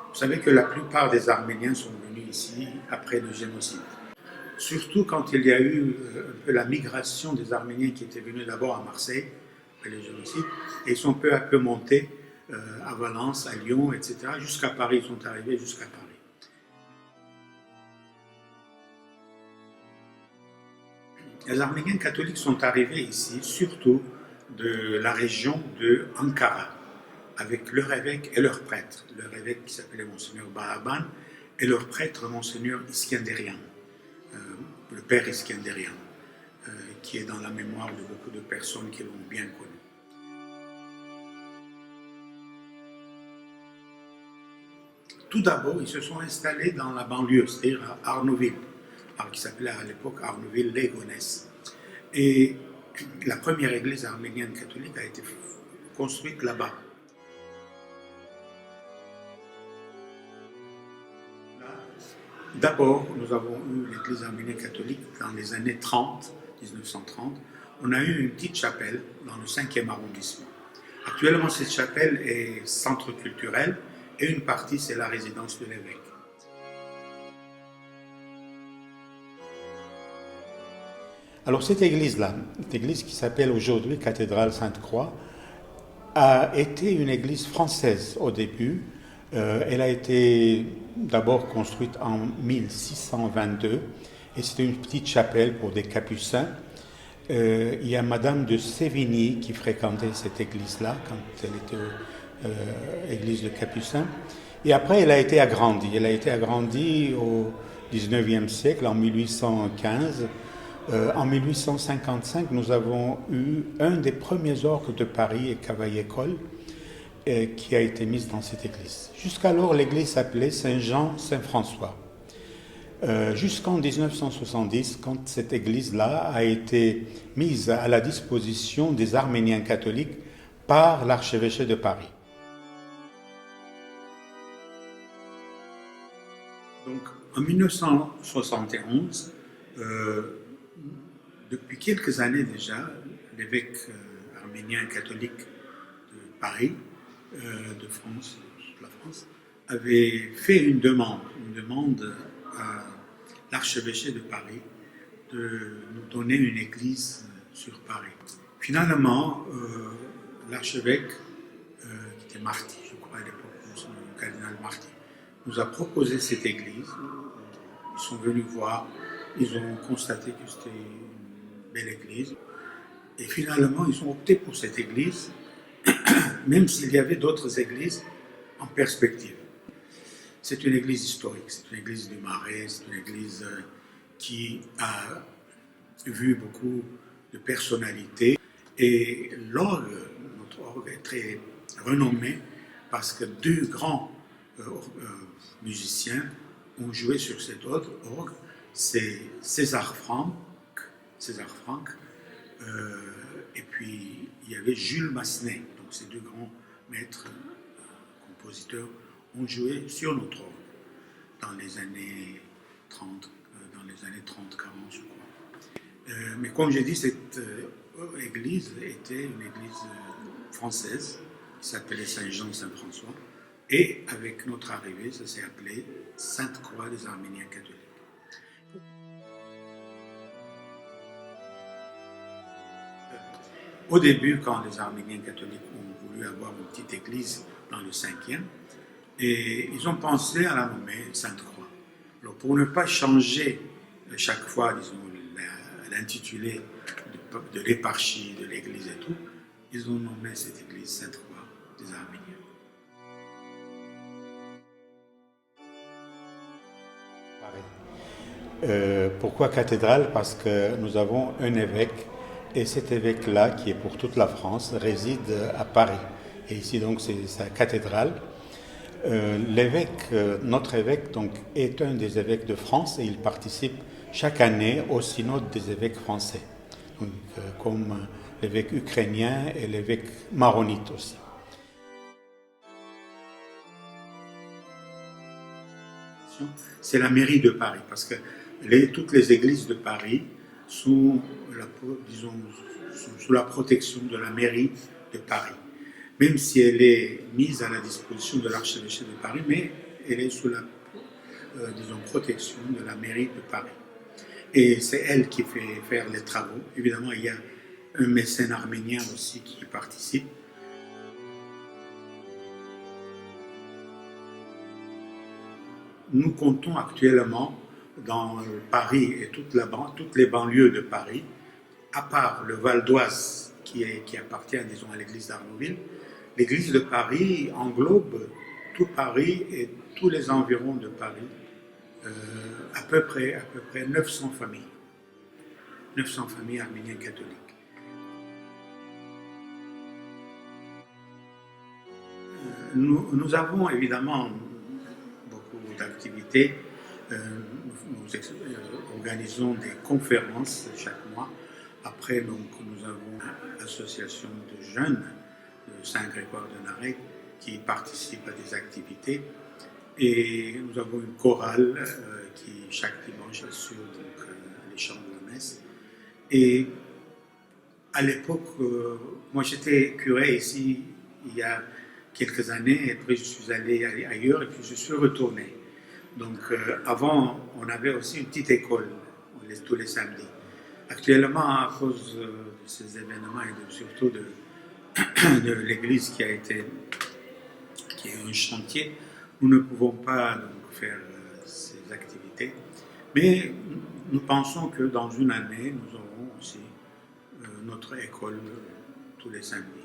Vous savez que la plupart des Arméniens sont venus ici après le génocide. Surtout quand il y a eu un peu la migration des Arméniens qui étaient venus d'abord à Marseille, après le génocide, et ils sont peu à peu montés à Valence, à Lyon, etc., jusqu'à Paris. Ils sont arrivés jusqu'à Paris. Les Arméniens catholiques sont arrivés ici surtout de la région de Ankara, avec leur évêque et leur prêtre. Leur évêque qui s'appelait Monseigneur Balaban et leur prêtre Monseigneur Iskenderian, le père Iskenderian, qui est dans la mémoire de beaucoup de personnes qui l'ont bien connu. Tout d'abord, ils se sont installés dans la banlieue, c'est-à-dire à Arnouville, qui s'appelait à l'époque Arnouville-Légonesse. Et la première église arménienne catholique a été construite là-bas. D'abord, nous avons eu l'église arménienne catholique dans les années 30, 1930. On a eu une petite chapelle dans le 5e arrondissement. Actuellement, cette chapelle est centre culturel et une partie, c'est la résidence de l'évêque. Alors cette église-là, cette église qui s'appelle aujourd'hui Cathédrale Sainte-Croix, a été une église française au début. Elle a été d'abord construite en 1622 et c'était une petite chapelle pour des capucins. Il y a Madame de Sévigny qui fréquentait cette église-là quand elle était église de capucins. Et après, elle a été agrandie. Elle a été agrandie au 19e siècle, en 1815. En 1855, nous avons eu un des premiers orgues de Paris et Cavaillé-Coll qui a été mis dans cette église. Jusqu'alors, l'église s'appelait Saint-Jean-Saint-François. Jusqu'en 1970, quand cette église-là a été mise à la disposition des Arméniens catholiques par l'archevêché de Paris. Donc, en 1971, depuis quelques années déjà, l'évêque arménien catholique de Paris, de France, la France, avait fait une demande à l'archevêché de Paris de nous donner une église sur Paris. Finalement, l'archevêque, qui était Marty, je crois à l'époque, le cardinal Marty, nous a proposé cette église. Ils sont venus voir, ils ont constaté que c'était une belle église. Et finalement, ils ont opté pour cette église, même s'il y avait d'autres églises en perspective. C'est une église historique, c'est une église du Marais, c'est une église qui a vu beaucoup de personnalités. Et l'orgue, notre orgue est très renommé parce que deux grands musiciens ont joué sur cet orgue. C'est César Franck, et puis il y avait Jules Massenet. Donc ces deux grands maîtres compositeurs ont joué sur notre orgue dans les années 30, 40, je crois. Mais comme j'ai dit, cette église était une église française qui s'appelait Saint-Jean-Saint-François. Et avec notre arrivée, ça s'est appelé Sainte-Croix des Arméniens catholiques. Au début, quand les Arméniens catholiques ont voulu avoir une petite église dans le 5e, et ils ont pensé à la nommer Sainte-Croix. Alors pour ne pas changer chaque fois, disons, l'intitulé de l'éparchie de l'église et tout, ils ont nommé cette église Sainte-Croix des Arméniens. Pourquoi cathédrale? Parce que nous avons un évêque, et cet évêque-là, qui est pour toute la France, réside à Paris. Et ici, donc, c'est sa cathédrale. L'évêque, notre évêque, donc, est un des évêques de France et il participe chaque année au synode des évêques français, donc, comme l'évêque ukrainien et l'évêque maronite aussi. C'est la mairie de Paris, parce que toutes les églises de Paris sont, disons, sous la protection de la mairie de Paris. Même si elle est mise à la disposition de l'archevêché de Paris, mais elle est sous la disons, protection de la mairie de Paris. Et c'est elle qui fait faire les travaux. Évidemment, il y a un mécène arménien aussi qui participe. Nous comptons actuellement dans Paris et toutes les banlieues de Paris, à part le Val d'Oise qui appartient, disons, à l'église d'Arnouville, l'église de Paris englobe tout Paris et tous les environs de Paris, à peu près 900 familles. 900 familles arméniennes catholiques. Nous avons évidemment beaucoup d'activités. Nous organisons des conférences chaque mois. Après, donc, nous avons l'association de jeunes de Saint-Grégoire de Narek qui participent à des activités. Et nous avons une chorale qui, chaque dimanche, assure donc, les chants de la messe. Et à l'époque, moi j'étais curé ici il y a quelques années, et après je suis allé ailleurs, et puis je suis retourné. Donc avant, on avait aussi une petite école tous les samedis. Actuellement, à cause de ces événements et surtout de l'église qui est un chantier, nous ne pouvons pas donc, faire ces activités. Mais nous pensons que dans une année, nous aurons aussi notre école tous les samedis.